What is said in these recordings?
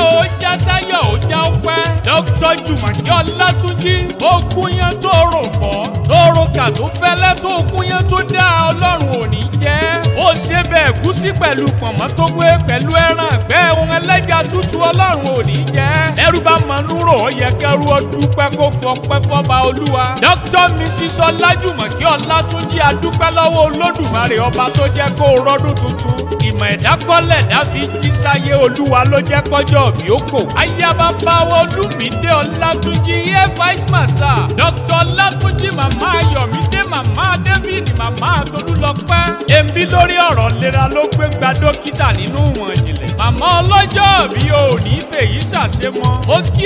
ó já sáyọ̀ ó já ọpẹ́. Dr. Jùmọ̀kẹ́ Ọlátúnjí ogun yẹn tó rò fọ́ tó rò kà tó fẹ́lẹ́ tó ogun yẹn tó dá Ọlọ́run ò ní jẹ́. Ó ṣe bẹ́ẹ̀ gúsí pẹ̀lú pọ̀nmọ́ tó gbé pẹ̀lú ẹran àgbẹ̀ ohun ẹlẹ́ja tútù Ọlọ́run ò ní jẹ́. Ẹrú bá mọnú rò ó yẹ kẹrú ọdún pẹ́ kó fọpẹ́ fọba Olúwa. Dr. Mrs. Ọlájùmọ̀kẹ́ Ọlátúnjí adúpẹ́ lọ́wọ́ Olódùmarè ọba tó jẹ́ kó rọ́dún tuntun. Ìmọ̀ ẹ̀dá kọ́lẹ̀ dá fi jí sáyé Olúwa ló jẹ́ kọjọ́ bí ó kò. Ayaba báwo Olúmídé Ọlátúnjí air vice marshal. Dr. Ọlátúnjí màmá Ayọ̀mídé màmá David màmá Tolúlọpẹ́. Èmi lórí ọ̀rọ̀ ìlera ló gbé gba dókítà nínú ìwọ̀n ìjìnlẹ̀. Màmá ọlọ́jọ́ bí o ò ní fèyí ṣàṣemọ́. Mo kí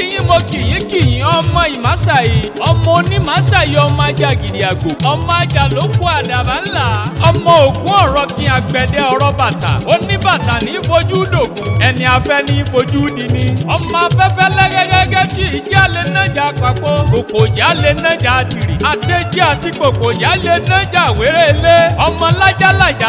yín ọmọ ìmáṣàyí. Ọmọ onímáṣàyí ọmọ ajá gidi àgbò. Ọmọ ajá ló kó àdàbà ńlá. Ọmọ ògún ọ̀rọ̀ kí agbẹ̀dẹ ọ̀rọ̀ bàtà. Oníbàtà ní fojú dògún. Ẹni afẹ́ ní fojú dini. Ọmọ afẹ́fẹ́ lẹ́gẹ́gẹ́gẹ́ tí ìjà lè nájà papọ̀. Kòkòjà lè nájà tìrì. Adéjì àti kòkòjà lè nájà wérélé. Ọmọ lájàlájà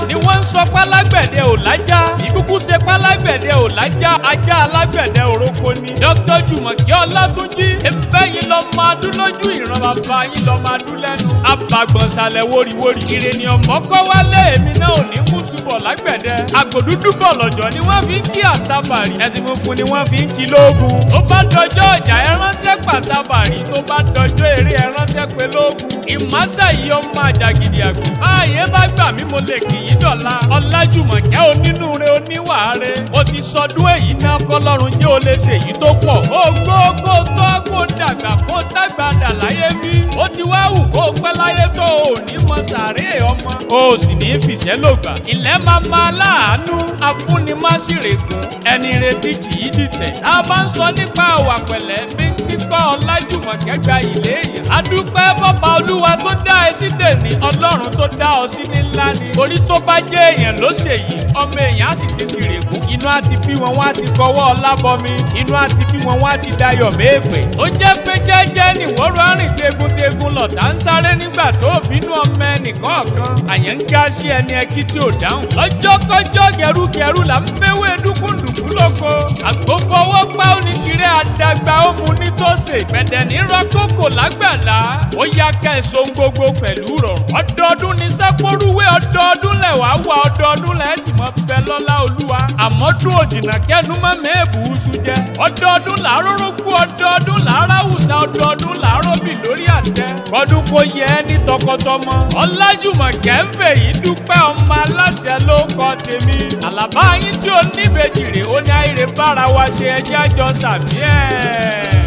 ni wọ́n ń sọ pálágbẹ̀dẹ ò lájà. Ìkúkú ṣe pálágbẹ̀dẹ ò lájà. Ajá alágbẹ̀dẹ òrókò ni. Dr. Jùmọ̀kẹ́ Ọlátúnjí ẹ̀ńbẹ́ yín lọ máa dún lójú ìran bàbá yín lọ máa dún lẹ́nu. Abàgbọ̀nsalẹ̀ wóríwórí. Ire ni ọmọ kọ́ wálé èmi náà ò ní mú ṣubọ̀ lágbẹ̀dẹ. Àgbòdúdú bọ̀ lọ́jọ́ ni wọ́n fi ń kí àsábàrí. Ẹ̀sìn funfun ni wọ́n fi ń kí lóògùn. Tó bá dọjọ́ ọjà ẹ ránṣẹ́ pàṣábàrí. Tó bá dọjọ́ eré ẹ ránṣẹ́ pé lóògùn. Ìmáṣàyí ọmọ àjàgìdì àgbò. Báyé bá gbà mí mo lè kì í dọ̀la. Ọlájùmọ̀kẹ́ onínúure oníwàáre. Mo ti sọdún èyí náà kọ́lọ́run jẹ́ o lè ṣèyí tó pọ̀. Ògbógbó tó kó dàgbà kó dàgbà dà láyé bí. Ó ti wá wù kó pẹ́ láyé tó o ní mọ sàárè ọmọ. O sì ní fìṣẹ́ lògbà. Ilẹ̀ máa ma láàánú. Afúnimásírègùn. Ẹni retí kì í dìtẹ̀. A bá ń sọ nípa àwà pẹ̀lẹ́ bí kíkọ́ Ọlájùmọ̀kẹ́ gba ilé yẹn. Adúpẹ́ bọ́ba Olúwa tó dá ẹ sí dèní. Ọlọ́run tó dá ọ sí ní ńlá ni. Torí tó bá jẹ́ èèyàn ló ṣèyí. Ọmọ èèyàn á sì ti sìrègùn. Inú á ti bí wọn wá ti kọwọ́ ọlábọmi. Inú á ti bí wọn wá ti dayọ̀ méèpè. Ó jẹ́ pé jẹ́jẹ́ nìwọ́rọ̀ arìn tegun lọ̀tá ń sáré nígbà tó bínú ọmọ ẹnìkọ̀ọ̀kan. Àyàn ń já sí ẹni ẹkí tí ò dáhùn. Lọ́jọ́kọ́jọ́ gẹrugẹru là ń fẹ́wé dúkúndùkú lóko. Àgbófọwọ́ pa oníkiri àdàgbà ó mu nítòsè. Bẹ̀dẹ̀ ní rọ́kòkò lágbàlá. Ó yá kẹ́sọ̀ gbogbo pẹ̀lú rọrùn. Ọdọọdún ní sẹ́kórúwé ọdọọdún lẹ̀ wá wá ọdọọdún lẹ̀ sì mọ́ bẹ lọ́lá Olúwa. Àmọ́dún òjìnà kẹ́nu mọ́ mẹ́ẹ̀bù ṣu jẹ. Ọdọọdún làárọ̀ rókú ọdọọdún làárọ̀ wùsà ọdọọdún làárọ̀ bì lórí àtẹ. Ọdún kò yẹ ní tọkọtọmọ. Ọlájùmọ̀kẹ́ ń fèyí dúpẹ́ ọmọ aláṣẹ ló kọ tèmi. Àlàbá yín tí ó níbejì rè ó ní àìrè bára wa ṣe ẹjẹ́ àjọ sàmí ẹ̀.